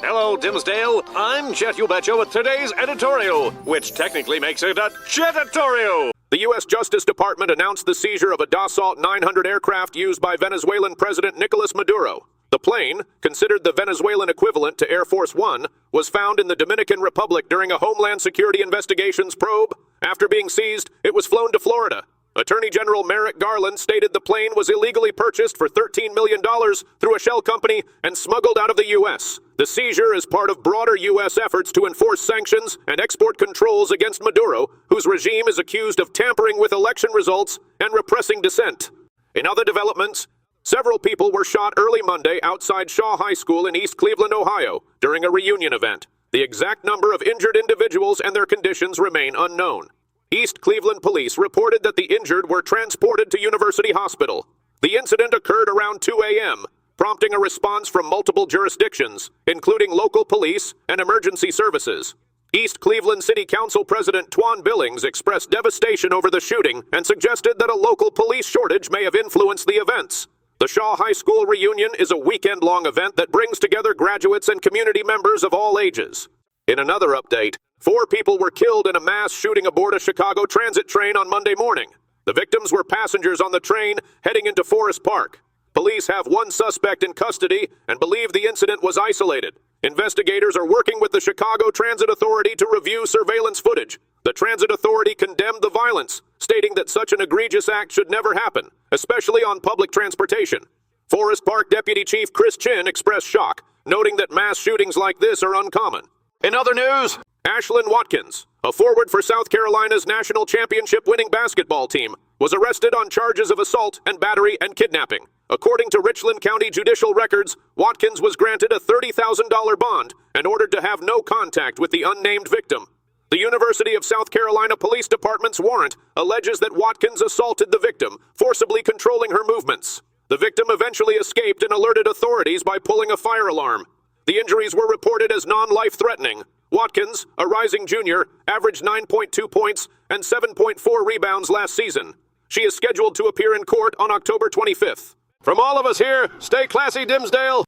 Hello, Dimsdale. I'm Jet You Betcha with today's editorial, which technically makes it a Jetatorial. The U.S. Justice Department announced the seizure of a Dassault 900 aircraft used by Venezuelan President Nicolas Maduro. The plane, considered the Venezuelan equivalent to Air Force One, was found in the Dominican Republic during a Homeland Security Investigations probe. After being seized, it was flown to Florida. Attorney General Merrick Garland stated the plane was illegally purchased for $13 million through a shell company and smuggled out of the U.S. The seizure is part of broader U.S. efforts to enforce sanctions and export controls against Maduro, whose regime is accused of tampering with election results and repressing dissent. In other developments, several people were shot early Monday outside Shaw High School in East Cleveland, Ohio, during a reunion event. The exact number of injured individuals and their conditions remain unknown. East Cleveland police reported that the injured were transported to University Hospital. The incident occurred around 2 a.m., prompting a response from multiple jurisdictions, including local police and emergency services. East Cleveland City Council President Twan Billings expressed devastation over the shooting and suggested that a local police shortage may have influenced the events. The Shaw High School reunion is a weekend-long event that brings together graduates and community members of all ages. In another update, 4 people were killed in a mass shooting aboard a Chicago transit train on Monday morning. The victims were passengers on the train heading into Forest Park. Police have 1 suspect in custody and believe the incident was isolated. Investigators are working with the Chicago Transit Authority to review surveillance footage. The Transit Authority condemned the violence, stating that such an egregious act should never happen, especially on public transportation. Forest Park Deputy Chief Chris Chin expressed shock, noting that mass shootings like this are uncommon. In other news, Ashlyn Watkins, a forward for South Carolina's national championship-winning basketball team, was arrested on charges of assault and battery and kidnapping. According to Richland County judicial records, Watkins was granted a $30,000 bond and ordered to have no contact with the unnamed victim. The University of South Carolina Police Department's warrant alleges that Watkins assaulted the victim, forcibly controlling her movements. The victim eventually escaped and alerted authorities by pulling a fire alarm. The injuries were reported as non-life-threatening. Watkins, a rising junior, averaged 9.2 points and 7.4 rebounds last season. She is scheduled to appear in court on October 25th. From all of us here, stay classy, Dimsdale.